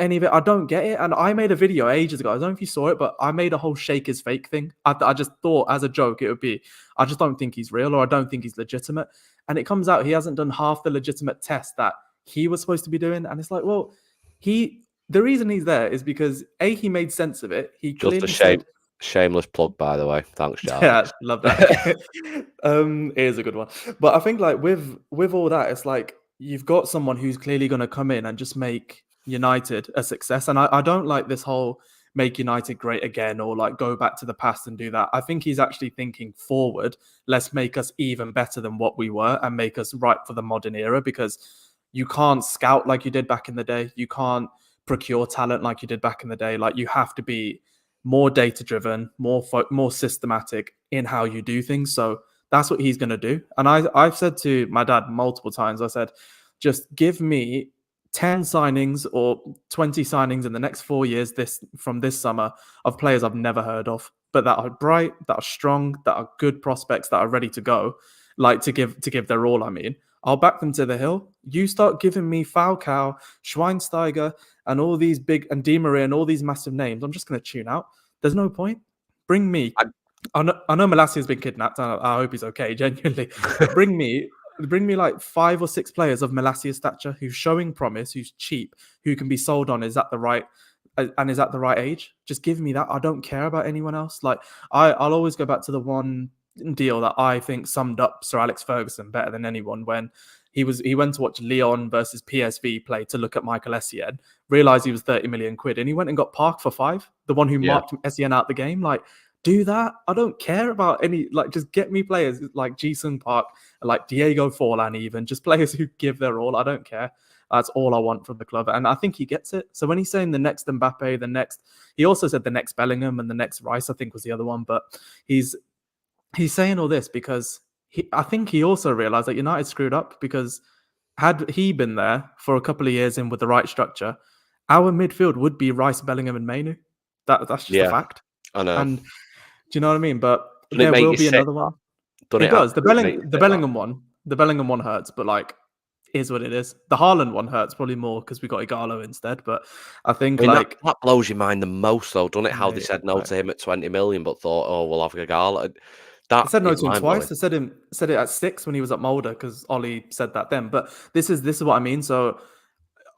any of it? I don't get it. And I made a video ages ago. I don't know if you saw it, but I made a whole sheikh is fake thing. I just thought as a joke it would be, I just don't think he's real, or I don't think he's legitimate. And it comes out he hasn't done half the legitimate test that he was supposed to be doing. And it's like, well, the reason he's there is because he made sense of it. He just a shameless plug, by the way. Thanks, Charlie. Yeah, love that. It is a good one. But I think with all that, it's like you've got someone who's clearly going to come in and just make United a success. And I don't like this whole make United great again or go back to the past and do that. I think he's actually thinking forward. Let's make us even better than what we were and make us right for the modern era, because you can't scout like you did back in the day. You can't procure talent like you did back in the day. You have to be more data-driven, more systematic in how you do things. So that's what he's going to do. And I've said to my dad multiple times, I said, just give me 10 signings or 20 signings in the next 4 years from this summer of players I've never heard of, but that are bright, that are strong, that are good prospects, that are ready to go, to give their all, I mean. I'll back them to the hill. You start giving me Falcao, Schweinsteiger, and all these big, and Di Maria and all these massive names. I'm just going to tune out. There's no point. Bring me. I know Malassia's been kidnapped. I hope he's okay, genuinely. But bring me 5 or 6 players of Malassia's stature who's showing promise, who's cheap, who can be sold on, is at the right age. Just give me that. I don't care about anyone else. I'll always go back to the one deal that I think summed up Sir Alex Ferguson better than anyone, when he went to watch Lyon versus PSV play to look at Michael Essien, realized he was 30 million quid, and he went and got Park for 5, the one who marked Essien out the game. Do that. I don't care about any, just get me players like Ji-sung Park, like Diego Forlan, even just players who give their all. I don't care. That's all I want from the club. And I think he gets it. So when he's saying the next Mbappe, he also said the next Bellingham and the next Rice, I think was the other one, but he's saying all this because I think he also realised that United screwed up, because had he been there for a couple of years in with the right structure, our midfield would be Rice, Bellingham, and Mainu. That's just a fact. I know. And do you know what I mean? But Doesn't it there make will you be sick? another one. Doesn't It does. The absolutely make you sick, that? Bellingham one hurts, but like, is what it is. The Haaland one hurts probably more because we got Igalo instead. But I think I mean, like that blows your mind the most, though, doesn't it? How they mate, said no like, to him at 20 million, but thought, oh, we'll have Igalo. I That said no is to him mind blowing. twice. I said it at 6 when he was at Mulder, because Ollie said that then. But this is what I mean. So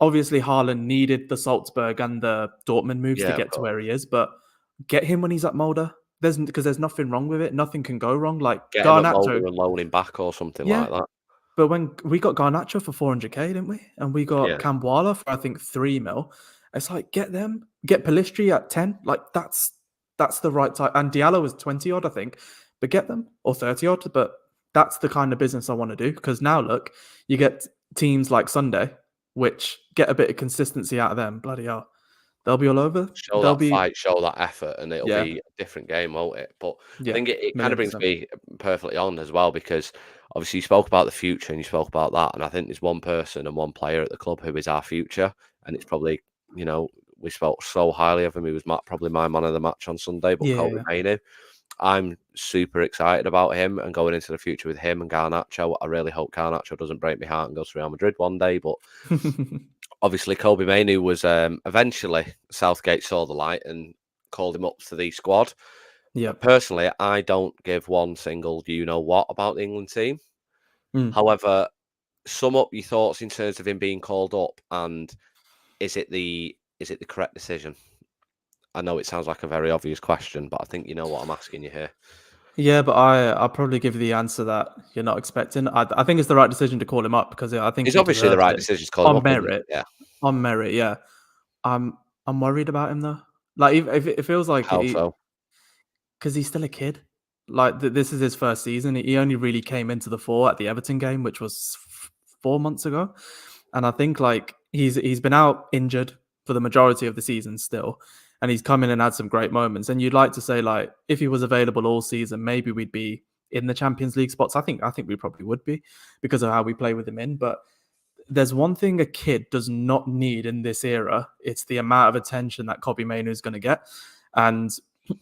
obviously Haaland needed the Salzburg and the Dortmund moves to Yeah, of get to course. where he is, but get him when he's at Mulder. There's nothing wrong with it. Nothing can go wrong. Like Get him at Garnacho, Mulder and loan him back or something like that. but when we got Garnacho for 400k, didn't we? And we got Yeah. Cambuala for I think 3 mil. It's like, get them, get Pellistri at 10. Like that's the right type. And Diallo was 20 odd, I think, but get them, or 30 odd. But that's the kind of business I want to do, because now look, you get teams like Sunday, which get a bit of consistency out of them. Bloody hell, they'll be all over. Show They'll that be fight, show that effort, and it'll yeah, be a different game, won't it? But I yeah, think it kind of brings 1,000,000%. me perfectly on as well, because obviously you spoke about the future and you spoke about that, and I think there's one person and one player at the club who is our future, and it's probably, you know, we spoke so highly of him. He was probably my man of the match on Sunday, but Kobe Mainoo. I'm super excited about him and going into the future with him and Garnacho. I really hope Garnacho doesn't break my heart and goes to Real Madrid one day, but obviously Kobe Mainoo was eventually Southgate saw the light and called him up to the squad. Yeah. Personally, I don't give one single you know what about the England team. Mm. However, sum up your thoughts in terms of him being called up, and is it the correct decision? I know it sounds like a very obvious question, but I think you know what I'm asking you here. Yeah, but I'll probably give you the answer that you're not expecting. I think it's the right decision to call him up, because I think It's he obviously the deserves right it. decision to call him On up, isn't it? merit. Yeah. On merit, yeah. I'm worried about him though. Like, if it feels like How so? because he's still a kid. Like this is his first season. He only really came into the fore at the Everton game, which was 4 months ago. And I think like he's been out injured for the majority of the season still, and he's come in and had some great moments. And you'd like to say, like, if he was available all season, maybe we'd be in the Champions League spots. I think we probably would be, because of how we play with him in. But there's one thing a kid does not need in this era. It's the amount of attention that Kobbie Mainoo is going to get. And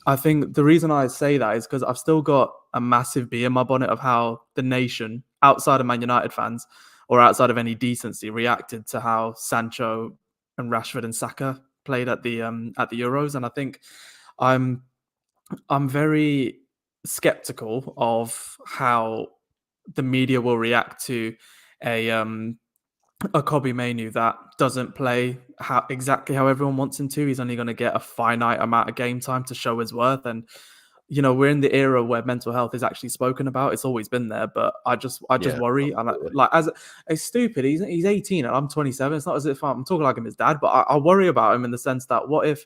I think the reason I say that is because I've still got a massive bee in my bonnet of how the nation, outside of Man United fans or outside of any decency, reacted to how Sancho and Rashford and Saka played at the Euros. And I think I'm very skeptical of how the media will react to a Kobbie Mainoo that doesn't play exactly how everyone wants him to. He's only going to get a finite amount of game time to show his worth. And you know, we're in the era where mental health is actually spoken about. It's always been there, but I just worry. And like, as it's stupid. He's 18 and I'm 27. It's not as if I'm talking like I'm his dad, but I worry about him in the sense that what if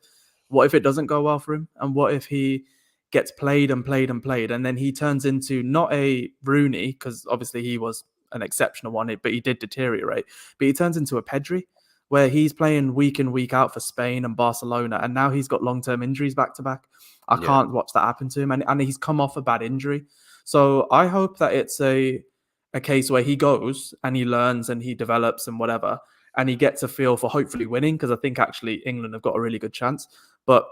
it doesn't go well for him, and what if he gets played and played and played, and then he turns into not a Rooney, because obviously he was an exceptional one, but he did deteriorate. But he turns into a Pedri, where he's playing week in, week out for Spain and Barcelona, and now he's got long-term injuries back to back. I can't watch that happen to him, and he's come off a bad injury. So I hope that it's a case where he goes and he learns and he develops and whatever, and he gets a feel for hopefully winning, because I think actually England have got a really good chance. But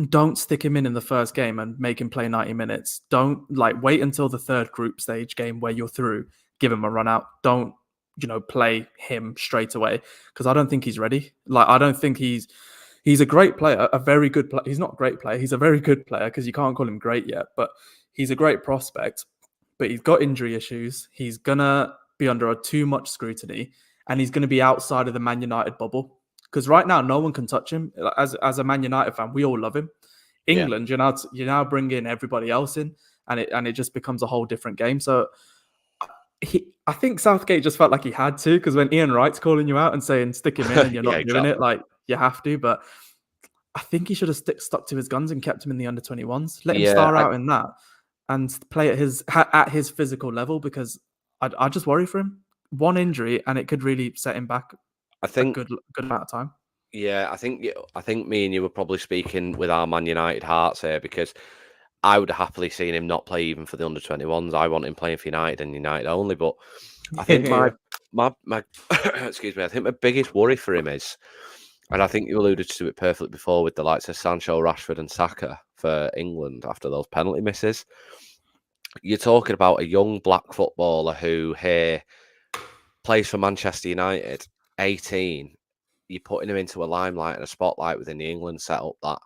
don't stick him in the first game and make him play 90 minutes. Don't wait until the third group stage game where you're through, give him a run out. Don't, play him straight away, because I don't think he's ready. I don't think he's a great player, a very good player. He's not a great player. He's a very good player, because you can't call him great yet, but he's a great prospect. But he's got injury issues. He's going to be under too much scrutiny, and he's going to be outside of the Man United bubble. Because right now, no one can touch him. As a Man United fan, we all love him. England, you now bring in everybody else in, and it just becomes a whole different game. So I think Southgate just felt like he had to, because when Ian Wright's calling you out and saying stick him in and you're not doing it, like, you have to. But I think he should have stuck to his guns and kept him in the under-21s. Let him star out in that and play at his physical level, because I just worry for him. One injury and it could really set him back. I think a good amount of time. Yeah, I think me and you were probably speaking with our Man United hearts here, because I would have happily seen him not play even for the under-21s. I want him playing for United and United only. But I think my excuse me, I think my biggest worry for him is, and I think you alluded to it perfectly before with the likes of Sancho, Rashford, and Saka for England after those penalty misses. You're talking about a young black footballer who here plays for Manchester United, 18. You're putting him into a limelight and a spotlight within the England setup that,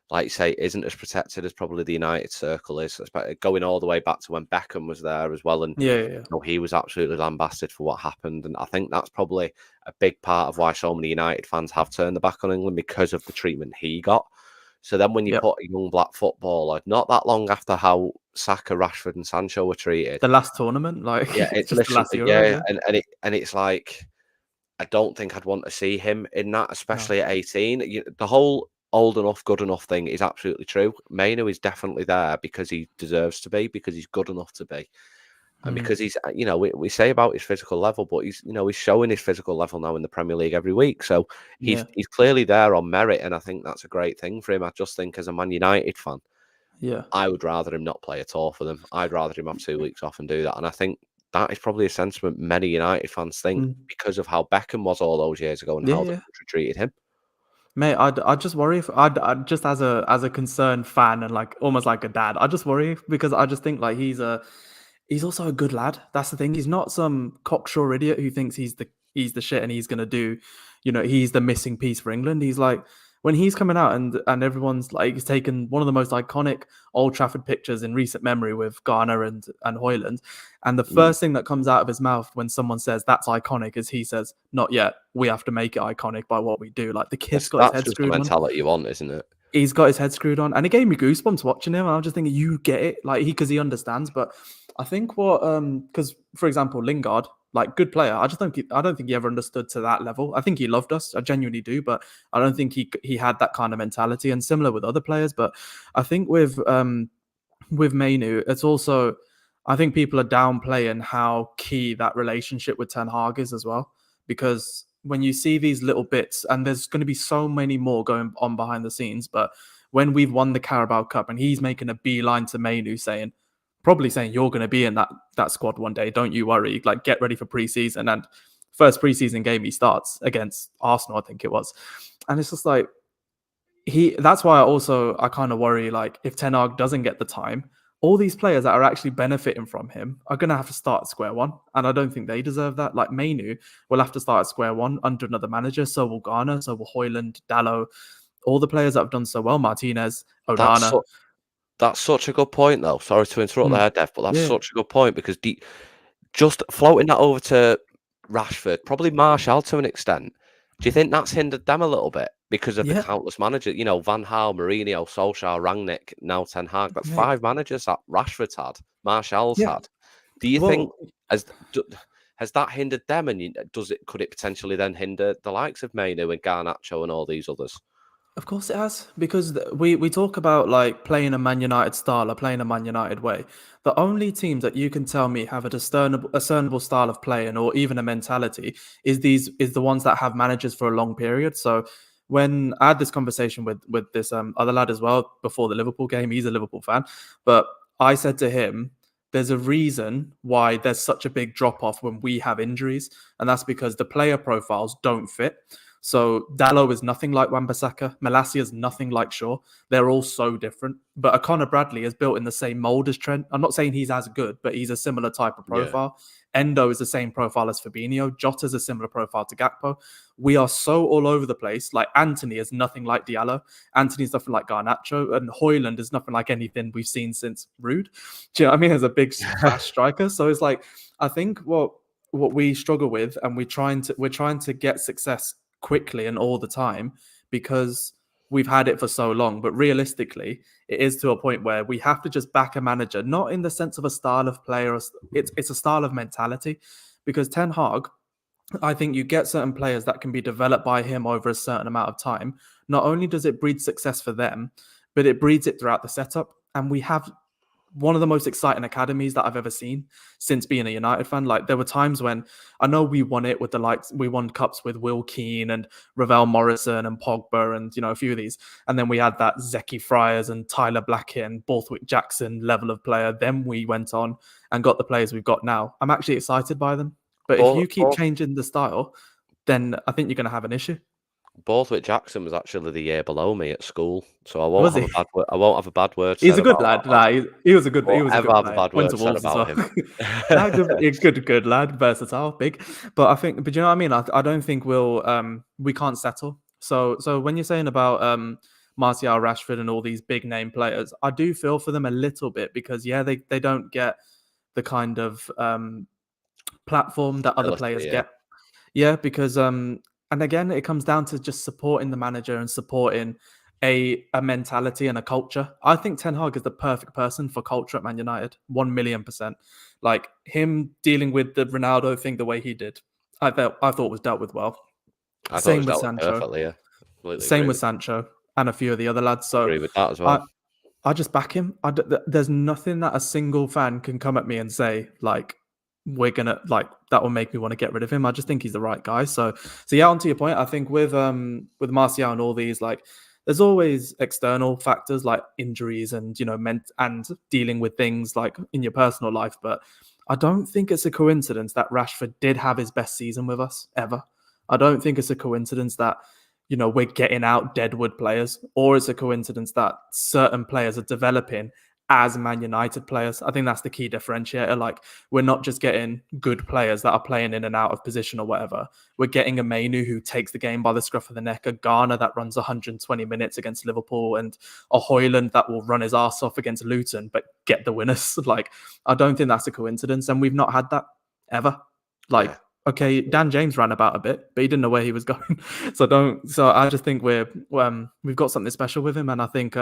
like you say, isn't as protected as probably the United circle is. Going all the way back to when Beckham was there as well, and you know, he was absolutely lambasted for what happened. And I think that's probably a big part of why so many United fans have turned their back on England, because of the treatment he got. So then when you put a young black footballer, not that long after how Saka, Rashford, and Sancho were treated, the last tournament, like it's just the last Euro, and it's like, I don't think I'd want to see him in that, especially at 18. The whole old enough, good enough thing is absolutely true. Mainu is definitely there because he deserves to be, because he's good enough to be. And because he's, you know, we say about his physical level, but he's, you know, he's showing his physical level now in the Premier League every week. So he's clearly there on merit, and I think that's a great thing for him. I just think as a Man United fan, I would rather him not play at all for them. I'd rather him have 2 weeks off and do that. And I think that is probably a sentiment many United fans think because of how Beckham was all those years ago and how the country treated him. Mate, I just worry if I'd just as a concerned fan and like almost like a dad, I just worry because I just think like he's also a good lad. That's the thing. He's not some cocksure idiot who thinks he's the shit and he's gonna do, you know, he's the missing piece for England. He's like, when he's coming out and everyone's like, he's taken one of the most iconic Old Trafford pictures in recent memory with Garner and Højlund, and the first thing that comes out of his mouth when someone says that's iconic is he says, "Not yet. We have to make it iconic by what we do." Like the kid's got his head screwed on. That's the mentality you want, isn't it? He's got his head screwed on, and it gave me goosebumps watching him. And I was just thinking, you get it, like because he understands. But I think because for example, Lingard, like good player, I don't think he ever understood to that level. I think he loved us, I genuinely do, but I don't think he had that kind of mentality. And similar with other players, but I think with Mainu, it's also, I think people are downplaying how key that relationship with Ten Hag is as well, because when you see these little bits, and there's going to be so many more going on behind the scenes, but when we've won the Carabao Cup and he's making a beeline to Mainu probably saying you're going to be in that squad one day, don't you worry, like get ready for preseason. And first preseason game he starts against Arsenal, I think it was. And it's just like, that's why I kind of worry, like if Ten Hag doesn't get the time, all these players that are actually benefiting from him are going to have to start at square one. And I don't think they deserve that. Like Mainu will have to start at square one under another manager. So will Garner, so will Højlund, Dalot, all the players that have done so well, Martinez, Onana. That's such a good point, though. Sorry to interrupt there, Dev, but that's such a good point, because just floating that over to Rashford, probably Martial to an extent, do you think that's hindered them a little bit because of the countless managers? You know, Van Gaal, Mourinho, Solskjaer, Rangnick, now Ten Hag. That's 5 managers that Rashford's had, Martial's had. Do you think has that hindered them? And could it potentially then hinder the likes of Mainu and Garnacho and all these others? Of course it has, because we talk about like playing a Man United style or playing a Man United way. The only teams that you can tell me have a discernible style of playing or even a mentality is the ones that have managers for a long period. So when I had this conversation with this other lad as well before the Liverpool game, he's a Liverpool fan, but I said to him, there's a reason why there's such a big drop off when we have injuries, and that's because the player profiles don't fit. So Dalot is nothing like Wan-Bissaka. Malacia is nothing like Shaw. They're all so different. But Connor Bradley is built in the same mold as Trent. I'm not saying he's as good, but he's a similar type of profile. Yeah. Endo is the same profile as Fabinho. Jota's a similar profile to Gakpo. We are so all over the place. Like Anthony is nothing like Diallo. Anthony's nothing like Garnacho. And Højlund is nothing like anything we've seen since Rude. Do you know what I mean? As a big fast striker. So it's like, I think what we struggle with, and we're trying to get success quickly and all the time because we've had it for so long. But realistically, it is to a point where we have to just back a manager, not in the sense of a style of player. It's a style of mentality, because Ten Hag, I think you get certain players that can be developed by him over a certain amount of time. Not only does it breed success for them, but it breeds it throughout the setup. And we have one of the most exciting academies that I've ever seen since being a United fan. Like, there were times when I know we won it with the likes, we won cups with Will Keane and Ravel Morrison and Pogba and, a few of these. And then we had that Zeki Friars and Tyler Blackett and Borthwick Jackson level of player. Then we went on and got the players we've got now. I'm actually excited by them. But if you keep changing the style, then I think you're going to have an issue. Borthwick Jackson was actually the year below me at school, so I won't have a bad word. He's a good lad. He was a good. He was a good have player. a bad word said about him. good lad, versatile, big. But I think, but you know what I mean. I don't think we can't settle. So when you're saying about Martial, Rashford, and all these big name players, I do feel for them a little bit because they don't get the kind of platform that other players get. Yeah, because and again, it comes down to just supporting the manager and supporting a mentality and a culture. I think Ten Hag is the perfect person for culture at Man United, 1,000,000%. Like, him dealing with the Ronaldo thing the way he did, I thought was dealt with well. Same with Sancho. Same with Sancho and a few of the other lads. So agree with that as well. I just back him. There's nothing that a single fan can come at me and say, like, we're gonna, like, that will make me want to get rid of him. I just think he's the right guy. So yeah, on to your point, I think with Martial and all these, like, there's always external factors like injuries and and dealing with things like in your personal life. But I don't think it's a coincidence that Rashford did have his best season with us ever. I don't think it's a coincidence that we're getting out Deadwood players, or it's a coincidence that certain players are developing as Man United players. I think that's the key differentiator. Like, we're not just getting good players that are playing in and out of position or whatever. We're getting a Mainu who takes the game by the scruff of the neck, a Garner that runs 120 minutes against Liverpool, and a Højlund that will run his ass off against Luton but get the winners. Like, I don't think that's a coincidence, and we've not had that ever. Like, okay, Dan James ran about a bit, but he didn't know where he was going. So I just think we've got something special with him, and I think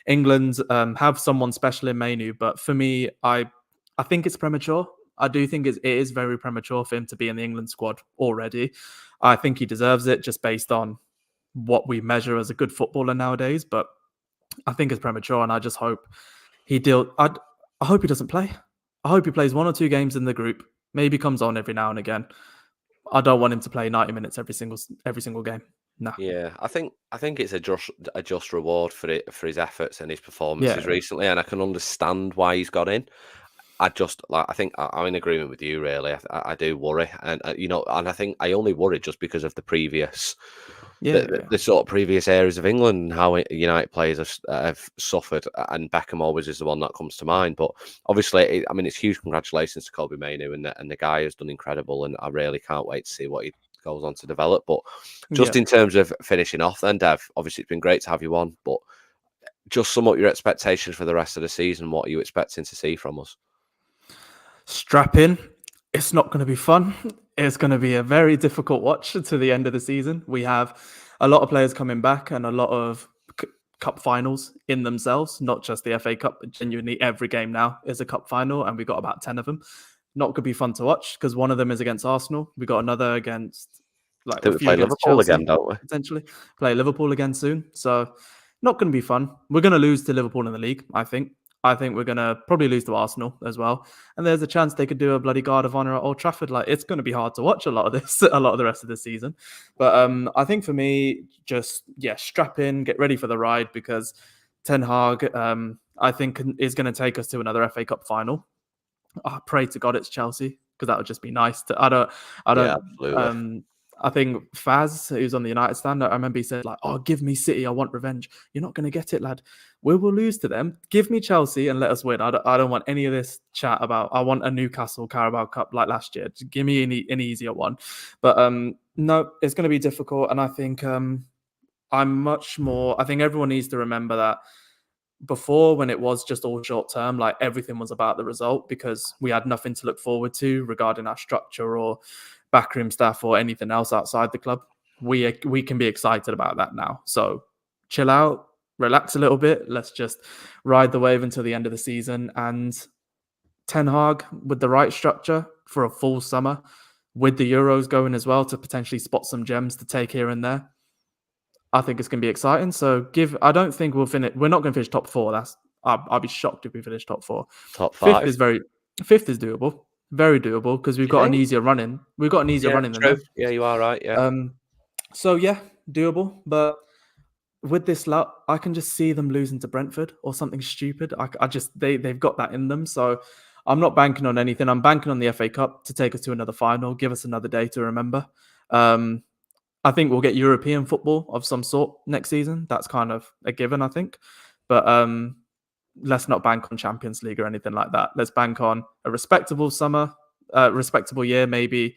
England have someone special in Mainu. But for me, I think it's premature. I do think it is very premature for him to be in the England squad already. I think he deserves it just based on what we measure as a good footballer nowadays. But I think it's premature, and I just hope I hope he doesn't play. I hope he plays 1 or 2 games in the group. Maybe comes on every now and again. I don't want him to play 90 minutes every single game. No. Yeah, I think it's a just reward for his efforts and his performances recently, and I can understand why he's got in. I think I'm in agreement with you. Really, I do worry, and and I think I only worry just because of the previous. The sort of previous areas of England and how United players have suffered, and Beckham always is the one that comes to mind. But obviously, it's huge congratulations to Kobbie Mainoo, and the guy has done incredible, and I really can't wait to see what he goes on to develop. But just in terms of finishing off then, Dev, obviously it's been great to have you on, but just sum up your expectations for the rest of the season. What are you expecting to see from us? Strap in. It's not going to be fun. It's going to be a very difficult watch to the end of the season. We have a lot of players coming back and a lot of cup finals in themselves, not just the FA Cup, but genuinely every game now is a cup final, and we got about 10 of them. Not going to be fun to watch because one of them is against Arsenal. We got another against we play Liverpool Chelsea, again, don't we? Potentially play Liverpool again soon. So not going to be fun. We're going to lose to Liverpool in the league, I think. I think we're going to probably lose to Arsenal as well. And there's a chance they could do a bloody Guard of Honor at Old Trafford. Like, it's going to be hard to watch a lot of the rest of the season. But I think for me, just, strap in, get ready for the ride, because Ten Hag, I think, is going to take us to another FA Cup final. I pray to God it's Chelsea, because that would just be nice. I think Faz, who's on the United stand, I remember he said, like, "Oh, give me City, I want revenge." You're not going to get it, lad. We will lose to them. Give me Chelsea and let us win. I don't want any of this chat about, I want a Newcastle Carabao Cup like last year. Just give me an easier one. But no, it's going to be difficult. And I think I think everyone needs to remember that before, when it was just all short term, like, everything was about the result, because we had nothing to look forward to regarding our structure or backroom staff or anything else outside the club. We can be excited about that now. So chill out, relax a little bit. Let's just ride the wave until the end of the season. And Ten Hag, with the right structure for a full summer, with the Euros going as well to potentially spot some gems to take here and there, I think it's going to be exciting. So I don't think we'll finish. We're not going to finish top 4. I'll be shocked if we finish top 4. Top Fifth 5. is doable, very doable because we've You got an think? easier running. We've got an easier Yeah, running than true. them. Yeah, you are right. Yeah. So yeah, doable. But with this luck, I can just see them losing to Brentford or something stupid. I just they've got that in them. So I'm not banking on anything. I'm banking on the FA Cup to take us to another final, give us another day to remember. I think we'll get European football of some sort next season. That's kind of a given, I think. But let's not bank on Champions League or anything like that. Let's bank on a respectable respectable year, maybe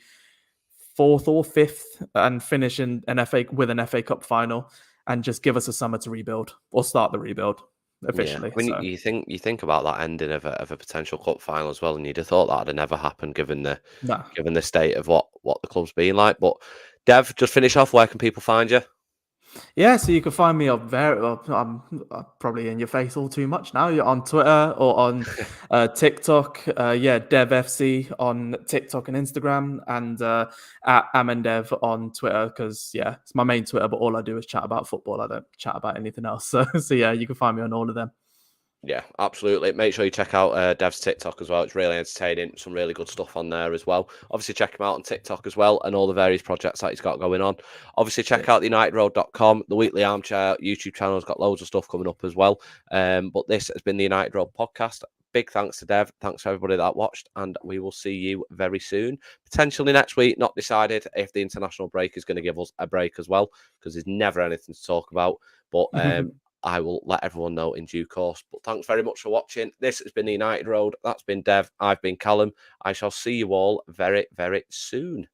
4th or 5th, and finish in an FA Cup final, and just give us a summer to rebuild or start the rebuild officially. Yeah. I mean, you think about that ending of a potential cup final as well, and you'd have thought that'd have never happened given the state of what the club's been like. But Dev, just finish off. Where can people find you? Yeah, so you can find me up there. I'm probably in your face all too much now. You're on Twitter or on TikTok. Dev FC on TikTok and Instagram, and at Amandev on Twitter because it's my main Twitter. But all I do is chat about football. I don't chat about anything else. So yeah, you can find me on all of them. Yeah, absolutely. Make sure you check out Dev's TikTok as well. It's really entertaining. Some really good stuff on there as well. Obviously, check him out on TikTok as well and all the various projects that he's got going on. Obviously, check out the unitedroad.com. The Weekly Armchair YouTube channel has got loads of stuff coming up as well. But this has been the United Road podcast. Big thanks to Dev. Thanks to everybody that watched. And we will see you very soon. Potentially next week. Not decided if the international break is going to give us a break as well, because there's never anything to talk about. But I will let everyone know in due course. But thanks very much for watching. This has been the United Road. That's been Dev. I've been Callum. I shall see you all very, very soon.